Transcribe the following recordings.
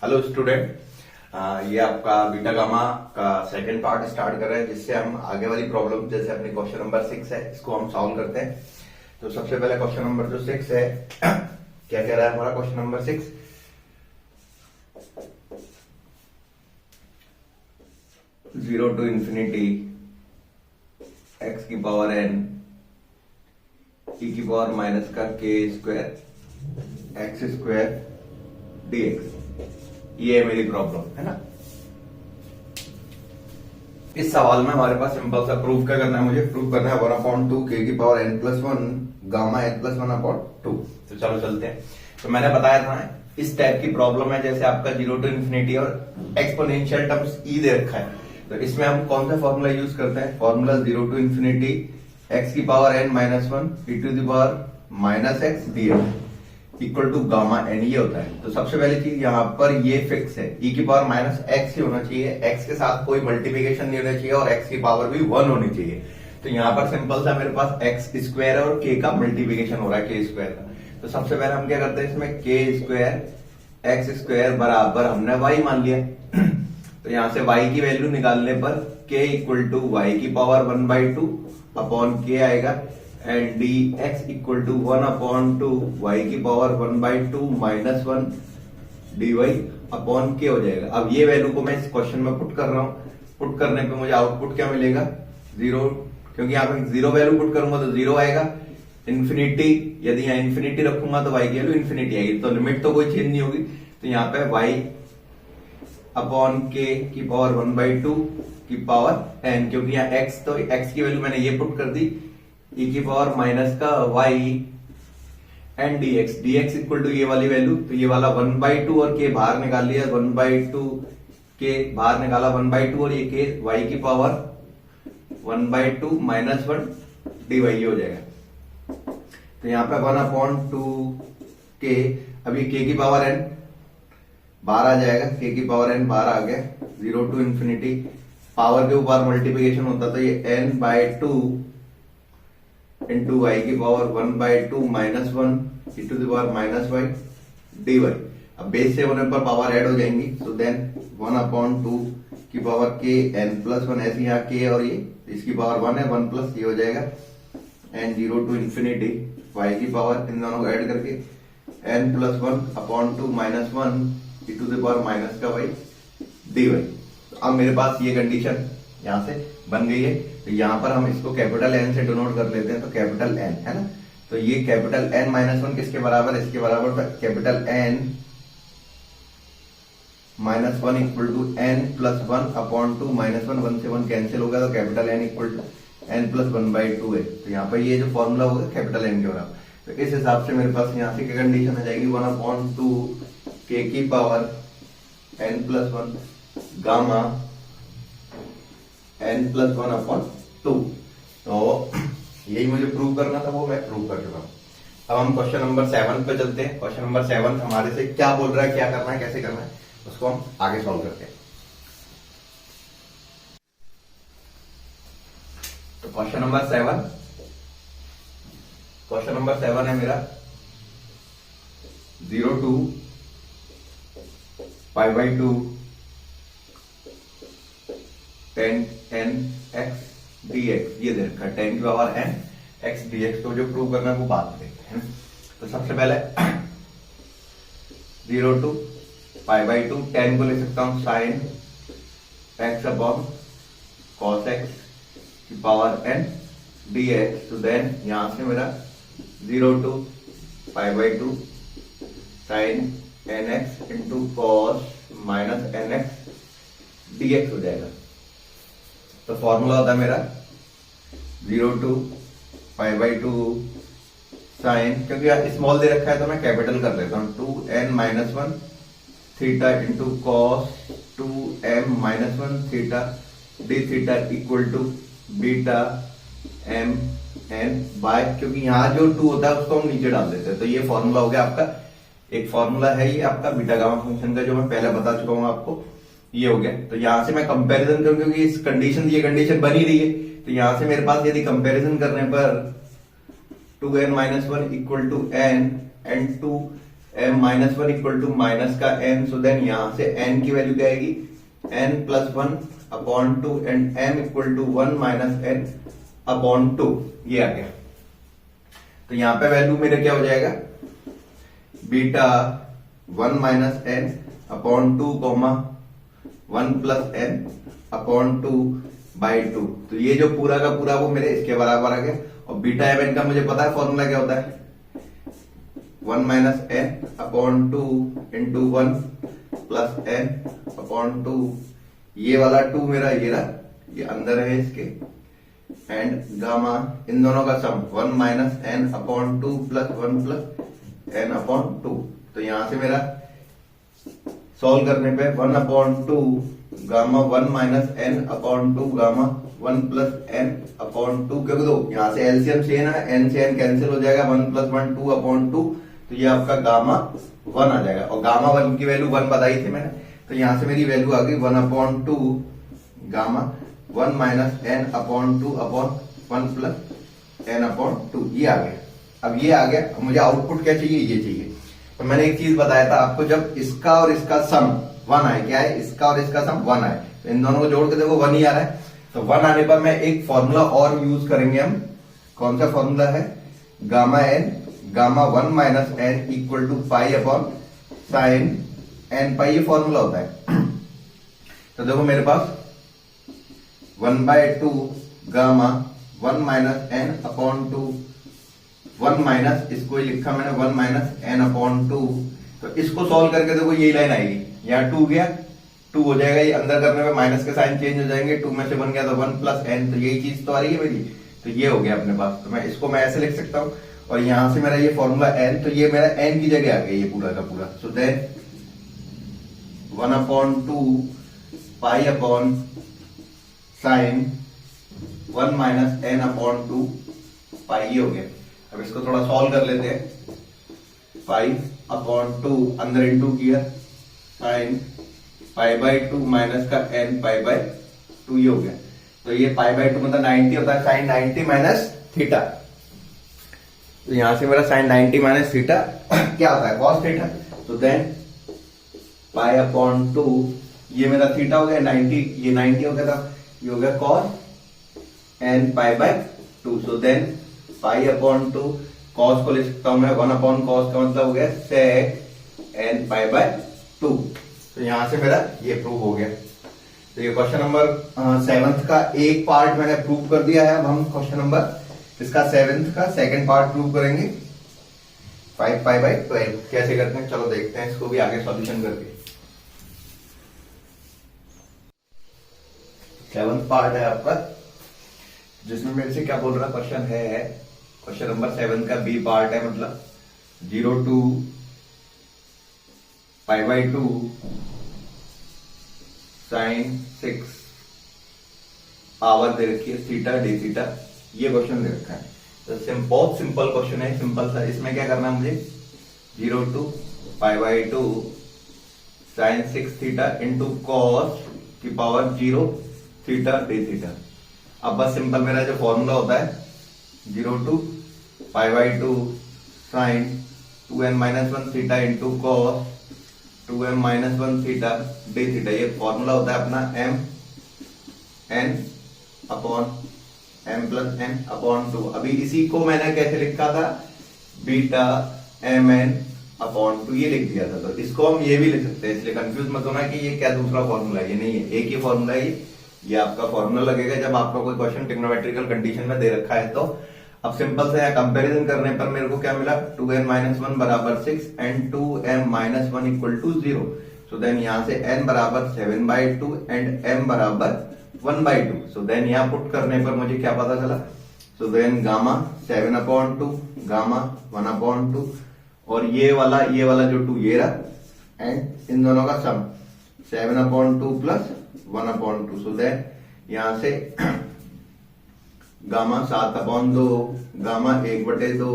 Hello student. ये आपका beta gamma का सेकंड पार्ट स्टार्ट कर रहे हैं, जिससे हम आगे वाली प्रॉब्लम जैसे अपनी क्वेश्चन नंबर 6 है इसको हम सॉल्व करते हैं। तो सबसे पहले क्वेश्चन नंबर जो 6 है क्या कह रहा है हमारा question number 6। 0 to infinity x की पावर n e की पावर माइनस का k square x square dx, ये है मेरी प्रॉब्लम, है ना। इस सवाल में हमारे पास सिंपल सा प्रूफ क्या करना है, मुझे प्रूफ करना है 1/2 k की power n plus 1 gamma n plus 1/2। तो चलो चलते हैं। तो मैंने बताया था इस टाइप की प्रॉब्लम है जैसे आपका 0 टू इन्फिनिटी और एक्सपोनेंशियल टर्म्स e दे रखा है। तो इसमें हम कौन सा फॉर्मूला यूज करते हैं, फॉर्मूला 0 टू इन्फिनिटी x की power n minus 1 e to the power minus x dx equal to gamma n, ये होता है। तो सबसे पहली चीज यहाँ पर ये फिक्स है, e की पावर माइनस x ही होना चाहिए, x के साथ कोई मल्टीप्लिकेशन नहीं होना चाहिए और x की पावर भी 1 होनी चाहिए। तो यहाँ पर सिंपल सा मेरे पास x स्क्वायर और k का मल्टीप्लिकेशन हो रहा है k स्क्वायर का। तो सबसे पहले हम क्या करते हैं, इसमें k स्क्वायर x स्क्वायर बराबर हमने y मान लिया। तो यहाँ से y की वैल्यू निकालने पर k इक्वल टू y की पावर 1/2 अपॉन k आएगा and dx equal to 1/2 y की power 1/2 minus 1 dy upon k हो जाएगा। अब ये वैल्यू को मैं इस क्वेश्चन में पुट कर रहा हूं। पुट करने पे मुझे आउटपुट क्या मिलेगा, 0, क्योंकि यहाँ पे 0 वैल्यू पुट करूंगा तो 0 आएगा। इन्फिनिटी, यदि यहाँ इन्फिनिटी रखूंगा तो y की वैल्यू इन्फिनिटी आएगी, तो लिमिट तो कोई चेंज नहीं होगी। तो यहाँ पे y अपॉन k की पावर 1/2 की पावर n, क्योंकि यहाँ x, तो x की वैल्यू मैंने ये पुट कर दी, e की पावर माइनस का y and dx equal to ये वाली वैल्यू, तो ये वाला 1/2 और k बाहर निकाल लिया, 1/2 k बाहर निकाला 1/2 और ये k y की पावर 1/2 माइनस 1 dy हो जाएगा। तो यहाँ पे 1/2 k, अभी k की पावर n बाहर आ जाएगा, k की पावर n बाहर आ गया। 0 टू इन्फिनिटी पावर के ऊपर मल्टीप्लिकेशन होता तो ये n/2 इंटू y की power 1/2 minus 1 e to the power minus y dy। अब बेस से होने पर पावर ऐड हो जाएंगी, सो देन 1/2 की पावर k n प्लस 1, ऐसे यहाँ k और ये इसकी पावर 1 है, 1 प्लस ये हो जाएगा एंड 0 टू इन्फिनिटी y की पावर इन दोनों को ऐड करके n plus 1/2 minus 1 e to the power minus का y dy। अब मेरे पास ये कंडीशन यहां से बन गई है। तो यहां पर हम इसको कैपिटल N से डिनोट कर लेते हैं, तो कैपिटल N है ना। तो ये कैपिटल N माइनस 1 किसके बराबर है, इसके बराबर था capital N minus 1 equal to N plus 1/2 minus 1 से 1 कैंसिल होगा, तो capital N equal to N plus 1/2 है। तो यहाँ पर ये जो फॉर्मूला होगा कैपिटल N के बराबर। तो इस हिसाब से मेरे पास यहाँ से क्या कंडीशन आ जाएगी, 1/2 k की power n plus 1 gamma n plus 1/2। तो यही मुझे प्रूव करना था, वो मैं प्रूव कर चुका हूं। अब हम क्वेश्चन नंबर 7 पे चलते हैं। क्वेश्चन नंबर 7 हमारे से क्या बोल रहा है, क्या करना है, कैसे करना है, उसको हम आगे सॉल्व करते हैं। तो क्वेश्चन नंबर 7 है मेरा 0 to π/2 tan n x dx, ये दे रखा है tan की पावर n x dx। तो जो प्रूव करना है वो बात देखते हैं। तो सबसे पहले 0 टू π/2 tan को ले सकता हूं sin x upon cos x की पावर n dx। तो देन यहां से मेरा 0 to π/2 sin nx into cos minus nx dx हो जाएगा। तो फॉर्मूला होता है मेरा 0 टू π/2 साइन, क्योंकि स्मॉल दे रखा है तो मैं कैपिटल कर देता हूं, 2n minus 1 theta into cos 2m minus 1 theta d theta equal to beta m n by, क्योंकि यहाँ जो 2 होता है उसको हम नीचे डाल देते हैं। तो ये फॉर्मूला हो गया आपका, एक फॉर्मूला है ये आपका बीटा गामा फंक्शन का, जो मैं पहले बता चुका हूं आपको, ये हो गया। तो यहां से मैं कंपैरिजन करूं, क्योंकि इस कंडीशन, ये कंडीशन बनी रही है, तो यहां से मेरे पास यदि कंपैरिजन करने पर 2n minus 1 equal to n and 2 m minus one equal to minus का n, सो देन यहां से n की वैल्यू क्या आएगी, n plus one upon two and m equal to one minus n upon two, ये आ गया। तो यहां पे वैल्यू मेरे क्या हो जाएगा, beta one minus n upon two comma one plus n upon two by two. तो ये जो पूरा का पूरा वो मेरे इसके बराबर आ गया। और बीटा एम एन का मुझे पता है फॉर्मूला क्या होता है, one minus n upon two into one plus n upon two. ये वाला टू मेरा ये रहा, ये अंदर है इसके, एंड गामा इन दोनों का sum one minus n upon two plus one plus n upon two. तो यहां से मेरा सॉल्व करने पे one upon two gamma one minus n upon two gamma one plus n upon two, क्योंकि दो यहां से एलसीएम सेम है, एन से एन कैंसिल हो जाएगा, one plus one two upon two, तो ये आपका गामा वन आ जाएगा। और गामा वन की वैल्यू वन बताई थी मैंने, तो यहां से मेरी वैल्यू आ गई one upon two gamma one minus n upon two upon one plus n upon two, ये आ गया। अब ये आ गया, अब मुझे आउटपुट क्या चाहिए, ये चाहिए। तो मैंने एक चीज बताया था आपको, जब इसका और इसका सम वन आए, क्या है, इसका और इसका सम वन आए, तो इन दोनों को जोड़ के देखो वन ही आ रहा है। तो वन आने पर मैं एक फॉर्मूला और यूज करेंगे हम, कौन सा फॉर्मूला है, gamma n gamma one minus n equal to pi upon sine n pi, ये फॉर्मूला होता है। तो देखो मेरे पास one by two gamma one minus n upon two, one minus इसको ही लिखा मैंने one minus n upon two. तो इसको सॉल्व करके देखो यही लाइन आएगी, यहाँ टू गया, टू हो जाएगा, ये अंदर करने में माइनस के साइन चेंज हो जाएंगे, टू में से वन गया तो वन प्लस एन, तो यही चीज तो आ रही है मेरी। तो ये हो गया अपने पास, तो मैं इसको मैं ऐसे लिख सकता हूं, और यहां से मेरा ये फॉर्मूला एन, तो ये मेरा एन की जगह आ गया ये पूरा का पूरा। So then one upon two pi upon sine one minus n upon two pi, ये हो गया। अब इसको थोड़ा सॉल्व कर लेते हैं, पाई अपॉन टू अंदर इंटू किया, sine pi by to minus का एन पाई बाई टू, ये हो गया। तो ये पाई बाई टू मतलब 90 होता है, साइन 90 माइनस थीटा। तो यहां से मेरा साइन 90 माइनस थीटा क्या होता है, कॉस थीटा। तो देन पाई अपॉन टू, ये मेरा थीटा हो गया 90, ये 90 हो गया था, ये हो गया cos n pi by two. So then pi upon two, cos को लिख सकता हूं मैं वन अपॉन कॉस, का मतलब हो गया सेक एन पाई बाई टू। तो यहां से मेरा ये प्रूव हो गया। तो ये क्वेश्चन नंबर 7th का एक पार्ट मैंने प्रूव कर दिया है। अब हम क्वेश्चन नंबर इसका 7th का सेकंड पार्ट प्रूव करेंगे, 5 पाई बाई 12 कैसे करते हैं, चलो देखते हैं इसको भी आगे सॉल्यूशन करके। 7th पार्ट है आपका, जिसमें मेरे से क्या बोल रहा क्वेश्चन है, क्वेश्चन नंबर 7 का बी पार्ट है, मतलब 0 to pi by two sine 6 power दे रखी है थीटा डी थीटा, ये क्वेश्चन दे रखा है। तो बहुत सिंपल क्वेश्चन है, सिंपल सा। इसमें क्या करना है मुझे, 0 to pi by two sine 6 theta into cos की पावर 0 थीटा डी थीटा। अब बस सिंपल मेरा जो फॉर्मूला होता है 0 to pi by two sine 2n minus one theta into cos 2m minus one theta d theta, ये formula होता है अपना m n upon m plus n upon two. अभी इसी को मैंने कैसे लिखा था, beta m n upon two, ये लिख दिया था। तो इसको हम ये भी लिख सकते हैं, इसलिए कंफ्यूज मत होना कि ये क्या दूसरा फॉर्मूला है, ये नहीं है, एक ही फॉर्मूला है ये आपका फॉर्मूला लगेगा जब आपका कोई क्वेश्चन ट्रिग्नोमेट्रिकल कंडीशन में दे रखा है। तो अब सिंपल से यहाँ कंपैरिजन करने पर मेरे को क्या मिला, 2n माइनस वन बराबर 6 and 2m minus one equal to 0। So then यहाँ से n बराबर 7/2 एंड m बराबर 1/2। सो देन यहाँ पुट करने पर मुझे क्या पता चला, सो देन गामा 7/2 गामा 1/2 और ये वाला जो 2 ये रहा, एंड इन दोनों का सम 7/2 प्लस 1/2। सो देन यहां से गामा 7/2 गामा 1/2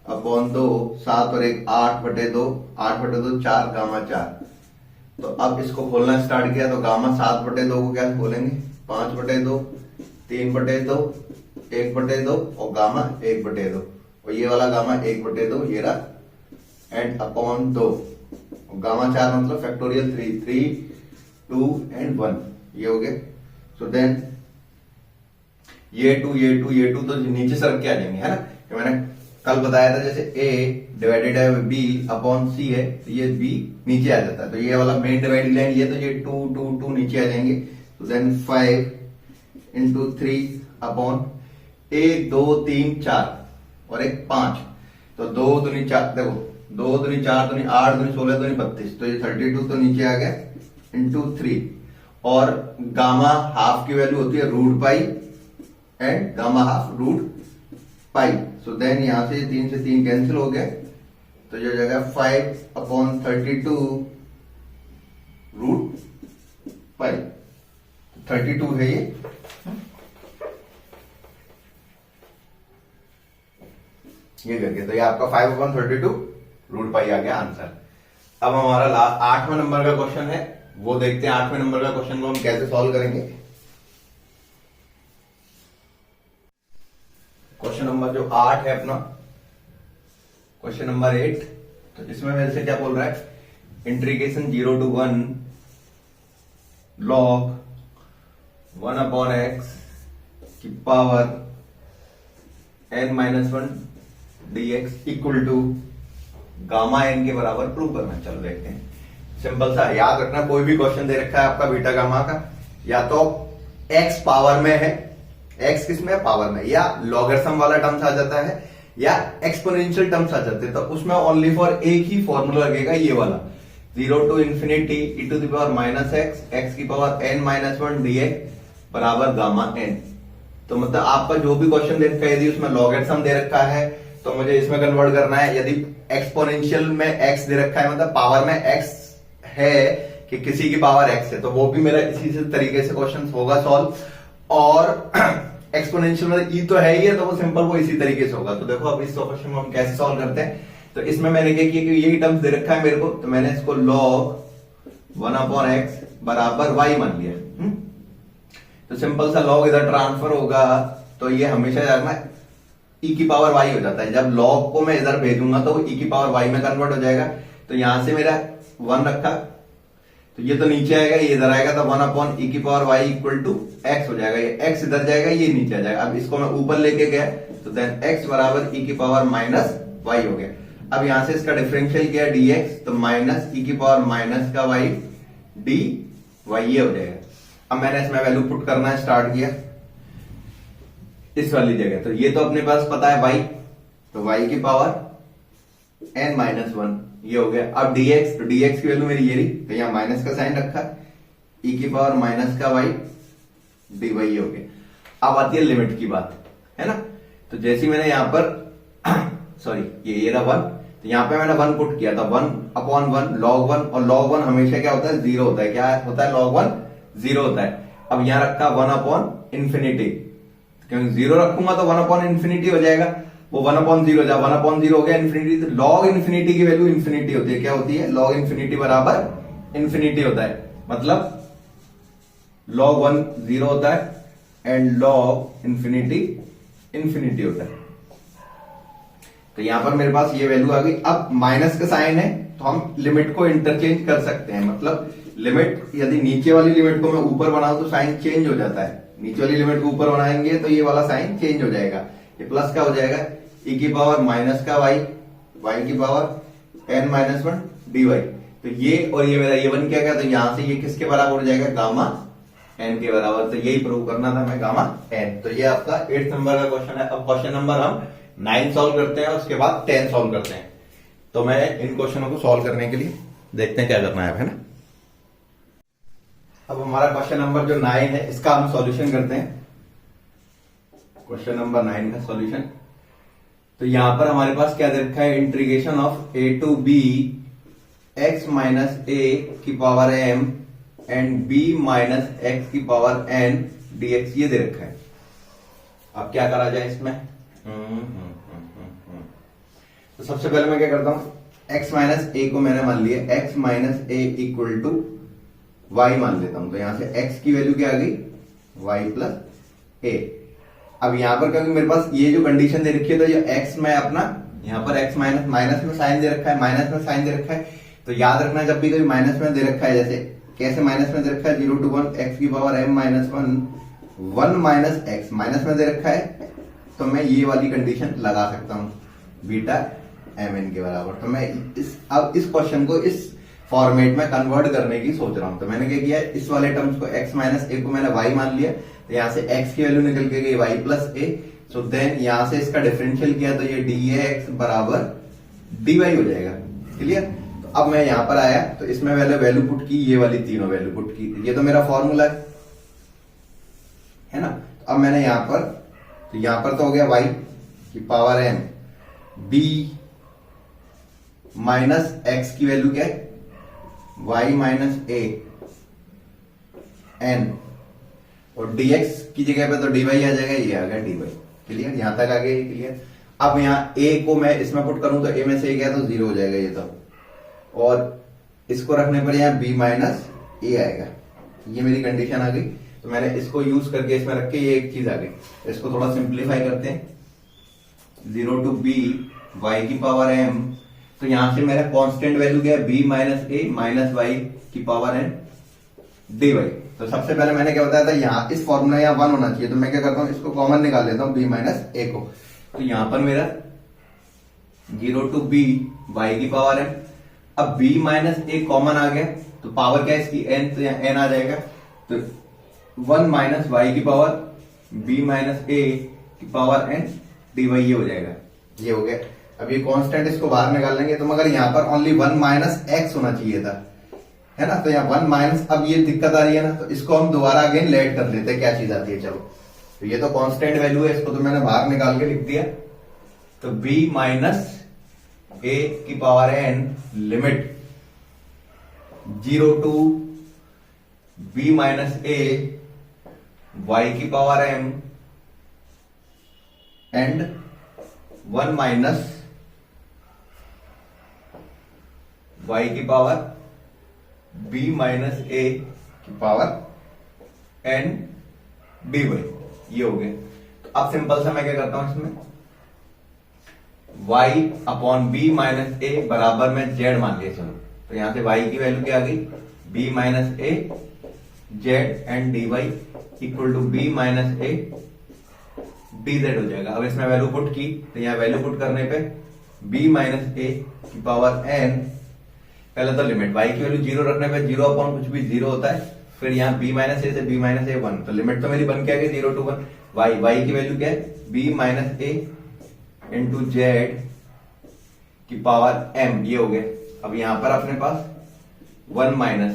अपॉन 2, 7 और 1 8/2, 8/2 4 गामा 4। तो अब इसको खोलना स्टार्ट किया तो गामा 7/2 को क्या खोलेंगे, 5/2 3/2 1/2 और गामा 1/2, और ये वाला गामा 1/2 ये रहा एंड अपॉन 2, गामा 4 मतलब फैक्टोरियल 3, 3 2 एंड 1, ये हो गया। सो देन ये 2 ये 2 तो नीचे सरक के आ जाएंगे, है ना। कि मैंने कल बताया था जैसे a डिवाइडेड है b अपॉन c है, तो ये b नीचे आ जाता है, तो ये वाला मेन डिवाइडिंग लाइन ये, तो ये 2 2 2 नीचे आ जाएंगे। तो देन 5 इंटू 3 अपॉन 1 2 3 4 और एक 5, तो 2 दूनी 4, देखो 2 दूनी 4 दूनी 8 दूनी 16 दूनी 32, तो ये 32 तो नीचे आ गया इंटू 3, और गामा हाफ की वैल्यू होती है root pi and gamma half root pi. So then यहां से 3 से 3 कैंसिल हो गए, तो जो जगह 5 अपॉन 32 रूट पाई, 32 है ये करके, तो ये आपका 5 अपॉन 32 रूट पाई आ गया आंसर। अब हमारा 8वें नंबर का क्वेश्चन है, वो देखते हैं 8वें नंबर का क्वेश्चन को हम कैसे सॉल्व करेंगे। क्वेश्चन नंबर जो 8 है अपना, क्वेश्चन नंबर 8, तो इसमें मेरे से क्या बोल रहा है, integration 0 to 1 log 1 upon x की power n-1 dx equal to gamma n के बराबर प्रूव करना। चलो देखते हैं, सिंपल सा, याद रखना कोई भी क्वेश्चन दे रखा है आपका बीटा गामा का, या तो x पावर में है, x किस में पावर में, या लॉगरिथम वाला टर्म्स आ जाता है, या एक्सपोनेंशियल टर्म्स आ जाते हैं, तो उसमें ओनली फॉर एक ही फॉर्मूला लगेगा, ये वाला 0 to infinity e to the power minus x की पावर n-1 dx बराबर गामा n। तो मतलब आपका जो भी क्वेश्चन दे रखा है, यदि उसमें लॉगरिथम दे रखा है तो मुझे इसमें कन्वर्ट करना है, यदि एक्सपोनेंशियल में x दे रखा है, मतलब पावर में x है कि किसी की पावर x है, तो वो भी मेरा इसी से तरीके से क्वेश्चन होगा सॉल्व, और एक्सपोनेंशियल में e तो है ही है, तो वो सिंपल वो इसी तरीके से होगा। तो देखो अब इस क्वेश्चन को हम कैसे सॉल्व करते हैं, तो इसमें मैंने क्या किया कि यही टर्म्स दे रखा है मेरे को, तो मैंने इसको log 1 अपॉन x बराबर y मान लिया। तो सिंपल सा log इधर ट्रांसफर होगा, तो ये हमेशा जाना e की पावर y हो जाता है, जब log को मैं इधर भेजूंगा तो वो e की पावर y में कन्वर्ट हो जाएगा। तो यहां से मेरा 1 रखा, तो ये तो नीचे आएगा, ये इधर आएगा, तो 1 अपॉन e की power y equal to x हो जाएगा, ये x इधर जाएगा, ये नीचे आ जाएगा। अब इसको मैं ऊपर लेके गया, तो देन x बराबर e की पावर माइनस y हो गया। अब यहां से इसका डिफरेंशियल किया dx, तो माइनस e की पावर माइनस का y dy ये हो जाएगा। अब मैंने इसमें वैल्यू पुट करना स्टार्ट किया इस वाली जगह, तो ये तो अपने पास पता है y, तो y की पावर n-1 ये हो गया। अब dx, तो dx की वैल्यू मेरी ये रही, तो यहां माइनस का साइन रखा, e की पावर माइनस का y dy ये हो गया। अब आती है लिमिट की बात, है ना। तो जैसे मैंने यहां पर सॉरी ये रहा 1, तो यहां पे मैंने 1 पुट किया था, 1 अपॉन 1 log 1, और log 1 हमेशा क्या होता है, 0 होता है। क्या होता है, log 1 0 होता है। अब यहां रखा 1 अपॉन इन्फिनिटी, क्योंकि 0 रखूंगा तो 1 अपॉन इन्फिनिटी हो जाएगा, वो 1 अपॉन 0 हो जाएगा, 1 अपॉन 0 हो गया इन्फिनिटी, तो log इन्फिनिटी की वैल्यू इन्फिनिटी होती है। क्या होती है, log इन्फिनिटी बराबर इन्फिनिटी होता है, मतलब log 1 0 होता है एंड log इन्फिनिटी इन्फिनिटी होता है। तो यहां पर मेरे पास ये वैल्यू आ गई। अब माइनस का साइन है, तो हम लिमिट को इंटरचेंज कर सकते हैं, मतलब लिमिट यदि नीचे वाली लिमिट को मैं ऊपर बनाऊं तो साइन चेंज हो जाता है, नीचे वाली लिमिट को ऊपर बनाएंगे तो ये वाला साइन चेंज हो जाएगा, ये प्लस का हो जाएगा, e की पावर माइनस का y, y की पावर n-1 dy। तो ये और ये मेरा ये बन क्या गया, तो यहां से ये किसके बराबर हो जाएगा, गामा n के बराबर। तो यही प्रूव करना था हमें, गामा n। तो ये आपका 8th नंबर का क्वेश्चन है। अब क्वेश्चन नंबर हम 9 सॉल्व करते हैं, उसके बाद 10 सॉल्व करते हैं। तो मैं इन क्वेश्चनों को सॉल्व करने के लिए देखते हैं क्या करना है ना। अब हमारा क्वेश्चन नंबर जो 9 है, इसका हम सॉल्यूशन करते हैं। क्वेश्चन नंबर 9 का सॉल्यूशन, तो यहां पर हमारे पास क्या दे रखा है, integration of a to b x minus a की power m and b minus x की पावर n dx ये दे रखा है। अब क्या करा जाए इसमें, तो सबसे पहले मैं क्या करता हूं, x माइनस a को मैंने मान लिया, x minus a equal to y मान लेता हूं। तो यहां से x की वैल्यू क्या आ गई, y प्लस a। अब यहां पर क्योंकि मेरे पास ये जो कंडीशन दे रखी है, तो ये x मैं अपना यहाँ पर x माइनस माइनस में साइन दे रखा है, माइनस में साइन दे रखा है, तो याद रखना जब भी कभी माइनस में दे रखा है, जैसे कैसे माइनस में दे रखा है 0 to 1 x की power m minus 1 minus x minus में दे रखा है, तो मैं ये वाली कंडीशन लगा सकता हूँ बीटा mn के बराबर। तो मैं अब इस क्वेश्चन को इस फॉर्मेट में कन्वर्ट करने की सोच रहा हूं। तो मैंने क्या किया, इस वाले टर्म्स को x माइनस ए को मैंने y मान लिया, तो यहां से x की वैल्यू निकल के गई y प्लस ए। सो देन यहां से इसका डिफरेंशियल किया तो ये dx बराबर dy हो जाएगा। क्लियर? तो अब मैं यहां पर आया तो इसमें वैल्यू पुट की, ये वाली तीनों वैल्यू पुट की, ये तो मेरा फॉर्मूला है ना। तो अब मैंने यहां पर तो हो गया y की power m, b minus x की वैल्यू क्या है y माइनस ए n, और dx की जगह पे तो dy आ जाएगा, ये आ गया dy। क्लियर? यहां तक आ गया क्लियर। अब यहाँ a को मैं इसमें पुट करूं तो a में से a गया तो 0 हो जाएगा ये तो, और इसको रखने पर यहाँ b माइनस ए आएगा। ये मेरी कंडीशन आ गई। तो मैंने इसको यूज करके इसमें रख के ये एक चीज आ गई। इसको थोड़ा सिंप्लीफाई करते हैं, 0 to b y की पावर m, तो यहां से मेरा कांस्टेंट वैल्यू क्या है b माइनस ए माइनस y की पावर n dy। तो सबसे पहले मैंने क्या बताया था, यहाँ इस फॉर्मूला यहाँ 1 होना चाहिए, तो मैं क्या करता हूँ इसको कॉमन निकाल लेता हूँ b माइनस ए को। तो यहां पर मेरा 0 to b y की पावर m, अब b माइनस ए कॉमन आ गया तो पावर क्या है इसकी n, तो यहाँ n आ जाएगा, तो 1 माइनस y की पावर b माइनस ए की पावर n dy ये हो जाएगा। ये हो गया। अब ये कांस्टेंट इसको बाहर निकाल लेंगे, तो मगर यहाँ पर ओनली 1 माइनस एक्स होना चाहिए था, है ना। तो यहाँ 1 माइनस, अब ये दिक्कत आ रही है ना, तो इसको हम दोबारा अगेन लेट कर लेते हैं, क्या चीज आती है। चलो, तो ये तो कांस्टेंट वैल्यू है, इसको तो मैंने बाहर निकाल के लिख दिया। तो b माइनस ए की power n limit 0 to b minus A y की power m and 1 minus y की पावर b माइनस ए की पावर n dy, ये हो गया। तो अब सिंपल सा मैं क्या करता हूं इसमें, y अपॉन b माइनस ए बराबर में z मान लिया। चलो, तो यहां से y की वैल्यू क्या आ गई, b minus a z and dy equal to b minus a dz हो जाएगा। अब इसमें वैल्यू पुट की, तो यहाँ वैल्यू पुट करने पे b माइनस ए की पावर n, पहले तो लिमिट y की वैल्यू 0 रखने पे 0 अपॉन कुछ भी 0 होता है, फिर यहाँ b माइनस ए से b माइनस ए 1, तो लिमिट तो मेरी बन के आ गई 0 to 1। y की वैल्यू क्या है, b minus a into z की पावर m, ये हो गया। अब यहाँ पर अपने पास 1 माइनस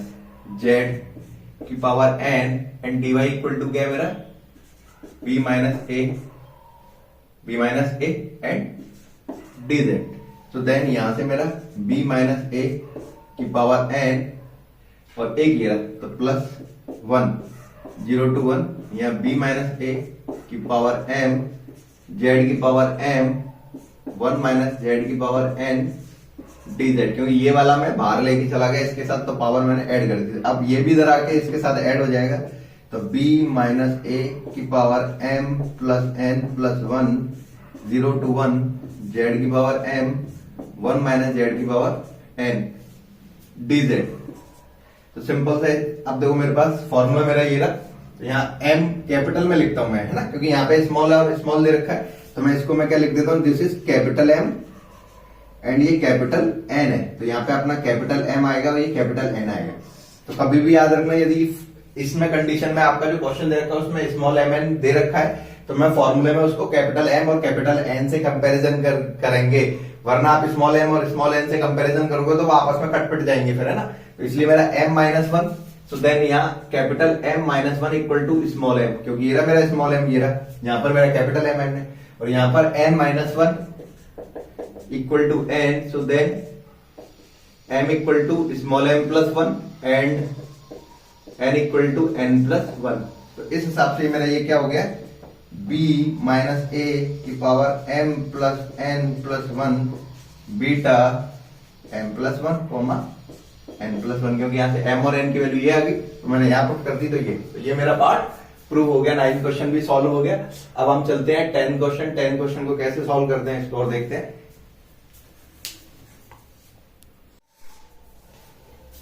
जेड की power n and dy equal to क्या है मेरा, b minus a and dz। तो देन यहां से मेरा b माइनस ए की पावर n और एक ये रहा, तो प्लस 1 0 to 1, यहाँ b माइनस ए की पावर m z की पावर m 1 माइनस z की पावर n dz, क्योंकि ये वाला मैं बाहर लेके चला गया इसके साथ, तो पावर मैंने ऐड कर दी। अब ये भी इधर आके इसके साथ ऐड हो जाएगा, तो b माइनस ए की power m plus n plus 1 0 to 1 z की पावर m 1 माइनस z की पावर n dz। तो सिंपल से अब देखो मेरे पास फॉर्मूला मेरा ये रहा, तो यहाँ m कैपिटल में लिखता हूं मैं, है ना, क्योंकि यहाँ पे स्मॉल और स्मॉल दे रखा है, तो मैं इसको मैं क्या लिख देता हूँ, this is capital M and ये कैपिटल N है, तो यहाँ पे अपना कैपिटल M आएगा और ये कैपिटल N आएगा। तो कभी भी याद रखना, यदि इसमें कंडीशन में आपका जो क्वेश्चन दे रखा है उसमें स्मॉल mn दे रखा है, तो मैं फॉर्मूले में उसको कैपिटल M और कैपिटल N से कंपैरिजन करेंगे, वरना आप स्मॉल m और स्मॉल n से कंपैरिजन करोगे तो वो आपस में कट पिट जाएंगे फिर, है ना। तो इसलिए मेरा m माइनस 1, सो देन यहाँ capital M minus 1 equal to small m, क्योंकि ये रहा मेरा स्मॉल m, ये रहा, यहाँ पर मेरा कैपिटल M n है, और यहाँ पर n minus 1 equal to n, so then m equal to small m plus 1 and n equal to n plus 1। तो इस हिसाब से मेरा ये क्या हो गया, b माइनस ए की power m plus n plus 1 beta m plus 1 comma n plus 1, क्योंकि यहाँ से m और n की वैल्यू ये आ गई, तो मैंने यहाँ पुट कर दी, तो ये मेरा पार्ट प्रूव हो गया। 9 क्वेश्चन भी सॉल्व हो गया। अब हम चलते हैं 10 क्वेश्चन। 10 क्वेश्चन को कैसे सॉल्व करते हैं इसको और देखते हैं।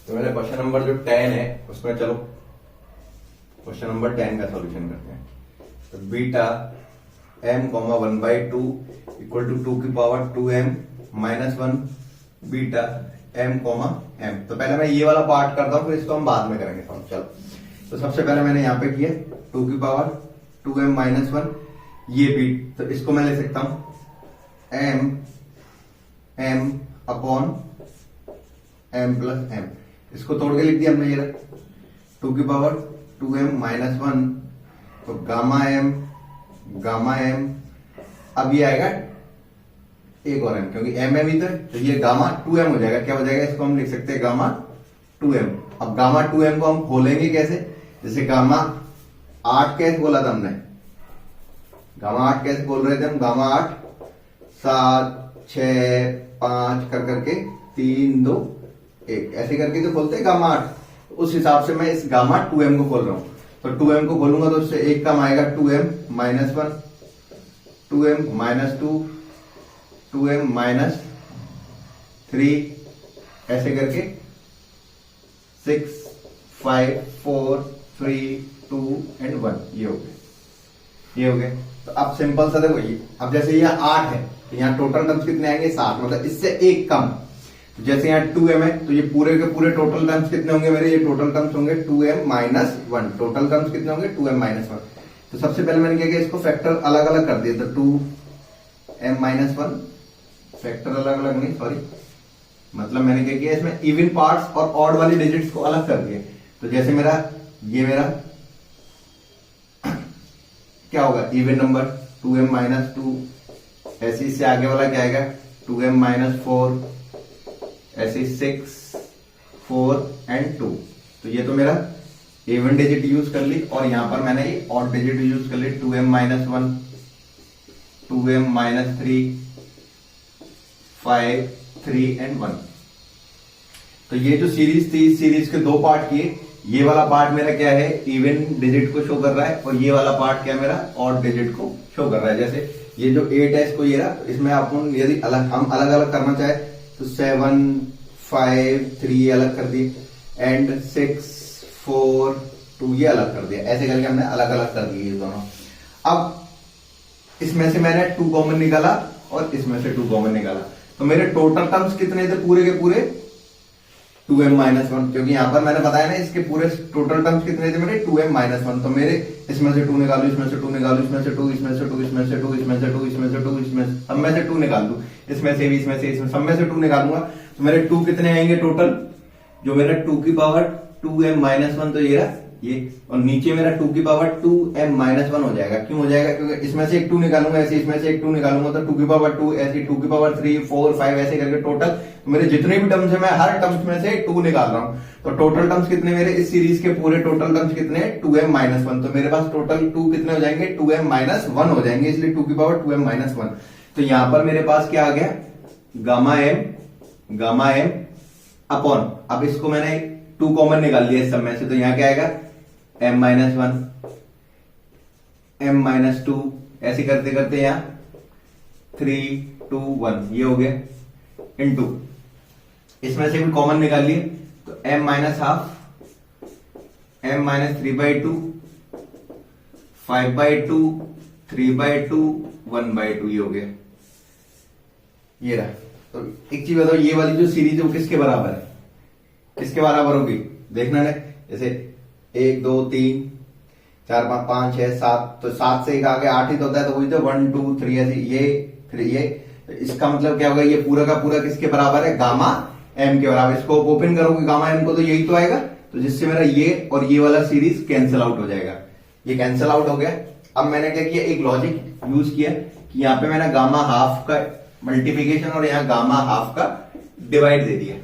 तो मेरे क्वेश्चन नंबर जो 10 है उसमें चलो क्वेश्चन नंबर 10 का सॉल्यूशन करते हैं। तो beta m comma 1/2 equal to 2 की power 2m minus 1 beta m comma m। तो पहले मैं ये वाला पार्ट करता हूं, फिर इसको हम बाद में करेंगे सॉल्व। चलो, तो सबसे पहले मैंने यहां पे किया 2 की पावर 2m माइनस 1 ये बीट, तो इसको मैं ले सकता हूं m upon m plus m। इसको तोड़ के लिख दिया हमने, ये 2 की पावर 2m माइनस 1, तो गामा m अब ये आएगा एक और m, क्योंकि m ही तो ये गामा 2m हो जाएगा। क्या हो जाएगा, इसको हम लिख सकते हैं गामा 2m। अब गामा 2m को हम खोलेंगे कैसे, जैसे गामा 8 कैसे बोला था हमने, गामा 8 कैसे बोल रहे थे हम, गामा 8 7 6 5 कर करके 3 2 1 ऐसे करके तो खोलते हैं गामा 8। उस हिसाब से मैं इस गामा 2m को खोल रहा हूं। तो 2m को खोलूंगा तो उससे एक कम आएगा 2m minus 1, 2m minus 2, 2m minus 3 ऐसे करके 6 5 4 3 2 एंड 1 ये हो गए। तो अब सिंपल सा देखो, ये अब जैसे ये 8 है तो यहाँ टोटल टर्म्स कितने आएंगे 7, मतलब इससे एक कम। तो जैसे यहाँ 2m है तो ये पूरे के पूरे टोटल टर्म्स कितने होंगे मेरे, ये टोटल टर्म्स होंगे 2m माइनस 1। टोटल टर्म्स कितने होंगे 2m माइनस 1। तो सबसे पहले मैंने क्या किया, इसको फैक्टर अलग अलग कर दिया। तो 2m माइनस 1 फैक्टर अलग अलग नहीं, सॉरी, मतलब मैंने क्या किया, इसमें इवन पार्ट्स और ऑड वाली डिजिट्स को अलग कर दिए। तो जैसे ये मेरा क्या होगा, इवन नंबर 2m माइनस 2, ऐसे इससे आगे वाला क्या आएगा 2m माइनस 4, ऐसे 6 4 एंड 2। तो ये तो मेरा इवन डिजिट यूज कर ली, और यहां पर मैंने ये ऑड डिजिट यूज कर ली 2m minus 1, 2m minus 3 5 3 and 1। तो ये जो सीरीज थी, इस सीरीज के दो पार्ट किए। ये वाला पार्ट मेरा क्या है, इवन डिजिट को शो कर रहा है, और ये वाला पार्ट क्या मेरा ऑड डिजिट को शो कर रहा है। जैसे ये जो 8 है इसको ये रहा, इसमें अपन यदि हम अलग अलग करना चाहे तो 7 5 3 अलग कर दिए, एंड 6 4 2 ये अलग कर दिया। ऐसे करके हमने अलग अलग कर दिए ये दोनों। अब इसमें से मैंने 2 कॉमन निकाला और इसमें से 2 कॉमन निकाला, तो मेरे टोटल टर्म्स कितने थे पूरे के पूरे 2m माइनस 1, क्योंकि यहां पर मैंने बताया ना इसके पूरे टोटल टर्म्स कितने थे मेरे 2m माइनस 1। तो मेरे इसमें से 2 निकालू, इसमें से 2 निकालू, इसमें से 2, इसमें से 2, इसमें से 2, इसमें से 2, इसमें से 2, इसमें सब में से 2 निकाल दूं, इसमें से भी, इसमें से, इसमें सब में से 2 निकालूंगा। तो मेरे 2 कितने आएंगे टोटल, जो मेरा 2 की पावर 2m माइनस 1, तो ये रहा ये, और नीचे मेरा 2 की पावर 2m माइनस 1 हो जाएगा। क्यों हो जाएगा, क्योंकि इसमें से एक 2 निकालूंगा, ऐसे इसमें से एक 2 निकालूंगा, तो 2 की पावर 2, ऐसे 2 की पावर 3 4 5 ऐसे करके टोटल मेरे जितने भी टर्म्स है मैं हर टर्म्स में से 2 निकाल रहा हूं। तो टोटल टर्म्स कितने मेरे इस सीरीज के पूरे टोटल टर्म्स कितने 2m माइनस 1। तो मेरे पास टोटल 2 कितने हो जाएंगे 2m माइनस 1 हो जाएंगे, इसलिए 2 की पावर 2m माइनस 1। तो यहां पर मेरे पास क्या आ गया, गामा m अपॉन, अब इसको मैंने 2 कॉमन निकाल लिया इस सब में से, तो यहां क्या आएगा m माइनस 1 m माइनस 2 ऐसे करते करते यहां 3 2 1 ये हो गया, इनटू इसमें से भी कॉमन निकाल लिए, तो m minus half, m minus 3/2 5/2 3/2 1/2 ये हो गया, ये रहा। तो एक चीज बताओ, ये वाली जो सीरीज है वो किसके बराबर है, किसके बराबर होगी देखना है। जैसे 1 2 3 4 5 6 7, तो 7 से एक आगे 8 ही तो होता है, तो वही तो 1 2 3 ऐसे ये फिर ये। तो इसका मतलब क्या होगा, ये पूरा का पूरा किसके बराबर है, गामा m के बराबर। इसको ओपन करोगे गामा m को तो यही तो आएगा, तो जिससे मेरा ये और ये वाला सीरीज कैंसिल आउट हो जाएगा, ये कैंसिल आउट हो गया। अब मैंने क्या किया, एक लॉजिक यूज किया कि यहाँ पे मैंने गामा हाफ का मल्टीप्लीकेशन और यहाँ गामा हाफ का डिवाइड दे दिया,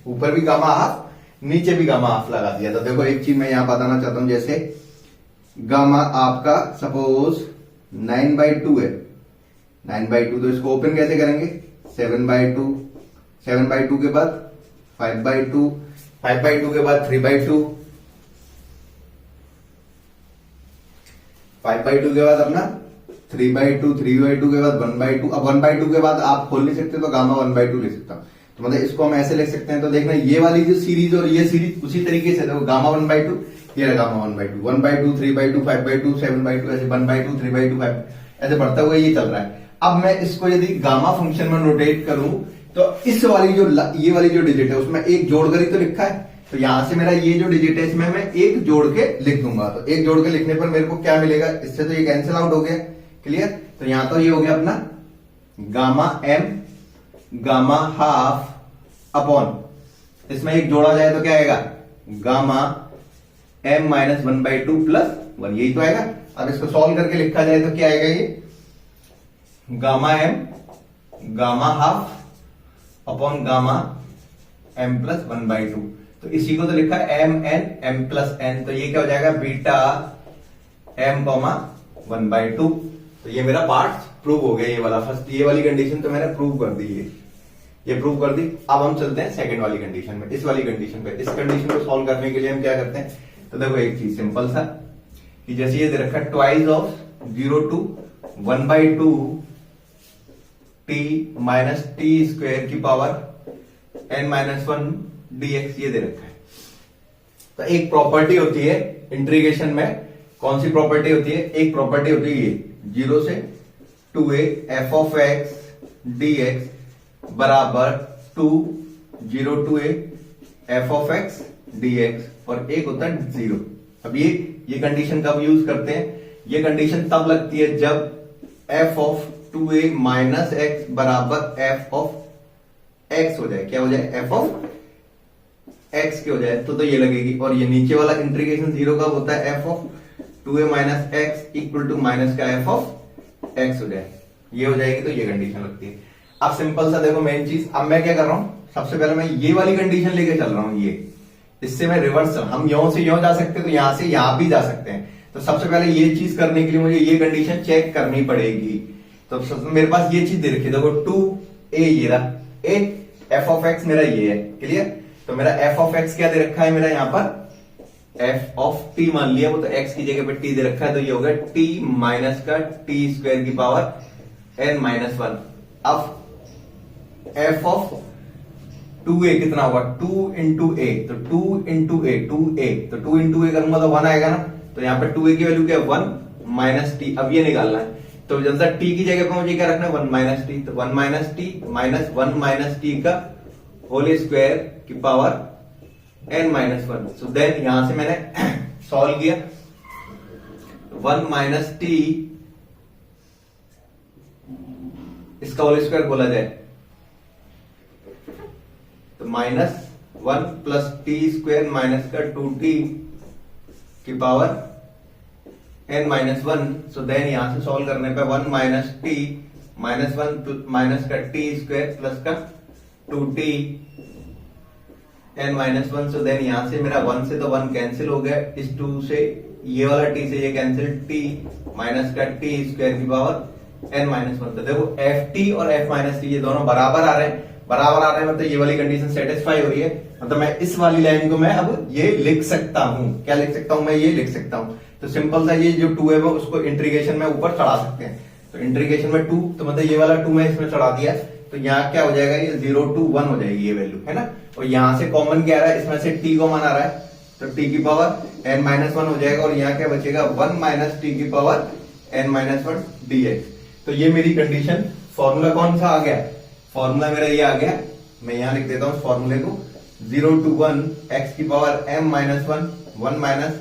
ऊपर भी गामा हाफ नीचे भी गामा हाफ लगा दिया। तो देखो एक चीज मैं यहां बताना चाहता हूं, जैसे गामा आपका सपोज 9/2 है, 9/2, तो इसको ओपन कैसे करेंगे 7/2, 7/2 के बाद 5/2, 5/2 के बाद 3/2, 5/2 के बाद अपना 3/2, 3/2 के बाद 1/2। अब 1/2 के बाद आप खोल नहीं सकते तो गामा 1/2 ले सकता हूं। तो मतलब इसको हम ऐसे लिख सकते हैं। तो देखना ये वाली जो सीरीज और ये सीरीज उसी तरीके से देखो, गामा 1/2 ये रहा गामा 1/2, 1/2, 3/2, 5/2, 7/2, ऐसे 1/2, 3/2, 5 ऐसे बढ़ता हुआ ये चल रहा है। अब मैं इसको यदि गामा फंक्शन में रोटेट करूं तो इस वाली जो ये वाली जो डिजिट है उसमें एक जोड़कर ही तो लिखा है, तो यहां से मेरा ये जो डिजिट है इसमें मैं एक जोड़ के लिख दूंगा। तो एक जोड़ के लिखने पर मेरे को क्या मिलेगा, इससे तो ये कैंसिल आउट हो गया, क्लियर। तो यहां तो ये हो गया अपना gamma m gamma half upon, इसमें एक जोड़ा जाए तो क्या आएगा, गामा m माइनस 1/2 प्लस 1, यही तो आएगा। अब इसको सॉल्व करके लिखा जाए तो क्या आएगा, ये gamma m gamma half upon gamma m plus 1/2। तो इसी को तो लिखा है m n m plus n, तो ये क्या हो जाएगा बीटा m कॉमा 1/2। तो ये मेरा पार्ट प्रूव हो गया, ये वाला फर्स्ट, ये वाली कंडीशन तो मैंने प्रूव कर दी, ये प्रूव कर दी। अब हम चलते हैं सेकंड वाली कंडीशन में, इस वाली कंडीशन पे। इस कंडीशन को सॉल्व करने के लिए हम क्या करते हैं, तो देखो एक चीज सिंपल सा कि जैसे ये दे रखा है twice of 0 to 1/2 t minus T square की पावर n माइनस 1 dx, ये दे रखा है। तो एक प्रॉपर्टी होती है इंटीग्रेशन में, कौन सी प्रॉपर्टी होती है, एक प्रॉपर्टी होती है ये 0 से 2a f of x dx बराबर 2 0 to a f of x dx, और एक होता है 0। अब ये कंडीशन कब यूज करते हैं, ये कंडीशन तब लगती है जब f of 2a minus x बराबर f of x हो जाए, क्या हो जाए, f of x के हो जाए, तो ये लगेगी। और ये नीचे वाला इंटीग्रेशन 0 कब होता है, f of 2a minus x equal to minus का f of x हो जाए, ये हो जाएगी। तो ये कंडीशन लगती है। अब सिंपल सा देखो मेन चीज, अब मैं क्या कर रहा हूं, सबसे पहले मैं ये वाली कंडीशन लेके चल रहा हूं, ये इससे मैं रिवर्स, हम यहां से यहां जा सकते हैं तो यहां से यहां भी जा सकते हैं। तो सबसे पहले ये चीज करने के लिए मुझे ये कंडीशन चेक करनी पड़ेगी। तो मेरे पास ये चीज दे रखी है, देखो 2a ये रहा, a f of x मेरा ये है, क्लियर। तो मेरा f of x क्या दे रखा है, मेरा यहां पर f of t मान लिया, वो तो x की जगह पे t दे रखा है, तो ये होगा t माइनस का t स्क्वायर की पावर n माइनस 1। अब f of 2a कितना होगा, 2 into a, तो 2 into a 2a, तो 2 into a करूंगा तो 1 आएगा ना। तो यहाँ पे 2a की वैल्यू क्या है, 1 माइनस टी। अब ये निकालना है, तो जैसा t की जगह पे मुझे क्या रखना है, 1 माइनस टी। तो 1 minus t minus 1 minus t का होल स्क्वायर की power n minus 1। So then यहां से मैंने सॉल्व किया, 1 माइनस टी इसका होल स्क्वायर बोला जाए तो minus 1 plus t square minus का 2t की power n minus 1। So then यहां से सॉल्व करने पे 1 माइनस टी माइनस 1 माइनस का टी स्क्वायर प्लस का 2t n minus 1। So then यहां से मेरा 1 से तो 1 कैंसिल हो गया, इस 2 से ये वाला t से ये कैंसिल, t माइनस का t स्क्वायर की पावर n माइनस 1। तो देखो ft और f माइनस टी ये दोनों बराबर आ रहे हैं, मतलब ये वाली कंडीशन सेटिस्फाई हो रही है। मतलब मैं इस वाली लाइन को मैं अब ये लिख सकता हूं, क्या लिख सकता हूं, मैं ये लिख सकता हूं। तो सिंपल सा ये जो 2 है वो उसको इंटीग्रेशन में ऊपर चढ़ा सकते हैं। तो इंटीग्रेशन में 2, तो मतलब ये वाला 2 मैं इसमें चढ़ा दिया, तो यहाँ क्या हो जाएगा, ये 0 to 1 हो जाएगी ये वैल्यू, है ना। और यहां से कॉमन क्या आ रहा है, इसमें से t कॉमन आ रहा है, तो t की पावर n माइनस 1 हो जाएगा, और यहाँ क्या बचेगा, 1 माइनस टी की पावर n माइनस 1 dx। तो ये मेरी कंडीशन, फॉर्मूला कौन सा आ गया, फॉर्मूला मेरा ये आ गया, मैं यहां लिख देता हूं फॉर्मूले को, 0 to 1 x की power m minus 1 1 minus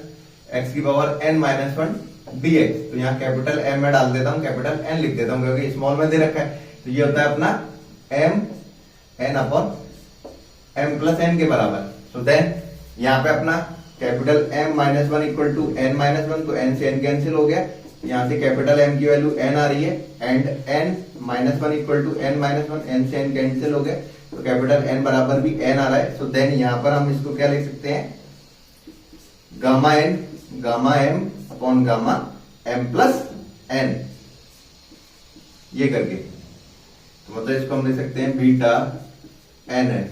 x की पावर n माइनस 1 dx। तो यहाँ कैपिटल M में डाल देता हूं, कैपिटल N लिख देता हूं क्योंकि स्मॉल में दे रखा है। तो ये होता है अपना m n upon m plus n के बराबर। सो देन यहाँ पे अपना capital M minus 1 equal to n minus 1, तो n से n कैंसिल हो गया, यहां से कैपिटल M की वैल्यू n आ रही है, and n minus 1 equal to n minus 1, n से n कैंसिल हो गया, तो कैपिटल N बराबर भी n आ रहा है। सो देन यहां पर हम इसको क्या लिख सकते हैं, gamma n gamma m upon gamma m plus n, ये करके। तो मतलब इसको हम लिख सकते हैं बीटा n n,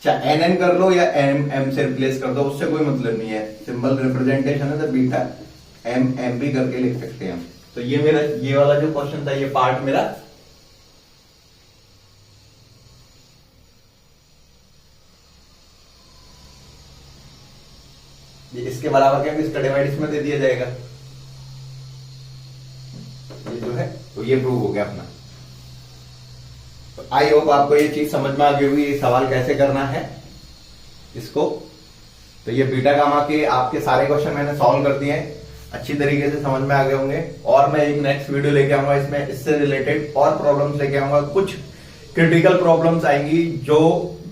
चाहे n n कर लो या m से रिप्लेस कर दो, उससे कोई मतलब नहीं है, सिंपल रिप्रेजेंटेशन है, तो बीटा m भी करके लिख सकते हैं हम। तो ये मेरा ये वाला जो क्वेश्चन था, ये पार्ट मेरा ये इसके बराबर क्या इसका डिवाइड इसमें दे दिया जाएगा, ये जो है तो ये प्रूव हो गया अपना। तो आई होप आपको ये चीज समझ में आ गई होगी, ये सवाल कैसे करना है इसको। तो ये बीटा गामा के आपके सारे क्वेश्चन मैंने सॉल्व कर दिए हैं, अच्छी तरीके से समझ में आ गए होंगे। और मैं एक नेक्स्ट वीडियो लेके आऊंगा, इसमें इससे रिलेटेड और प्रॉब्लम्स लेके आऊंगा। कुछ क्रिटिकल प्रॉब्लम्स आएंगी जो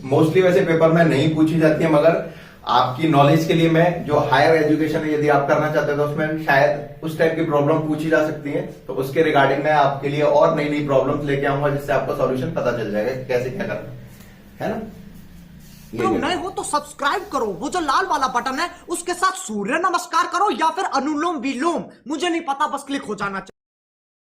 मोस्टली वैसे पेपर में नहीं पूछी जाती है, मगर आपकी नॉलेज के लिए मैं जो हायर एजुकेशन है यदि आप करना चाहते हैं तो उसमें शायद उस टाइप की प्रॉब्लम पूछी जा सकती है। तो उसके रिगार्डिंग मैं आपके लिए और नई नई प्रॉब्लम्स लेके आऊंगा, जिससे आपको सॉल्यूशन पता चल जाएगा कि कैसे क्या करना है ना। तो नए हो तो सब्सक्राइब करो, वो जो लाल वाला बटन है उसके साथ सूर्य नमस्कार करो या फिर अनुलोम विलोम, मुझे नहीं पता, बस क्लिक हो जाना चाहिए।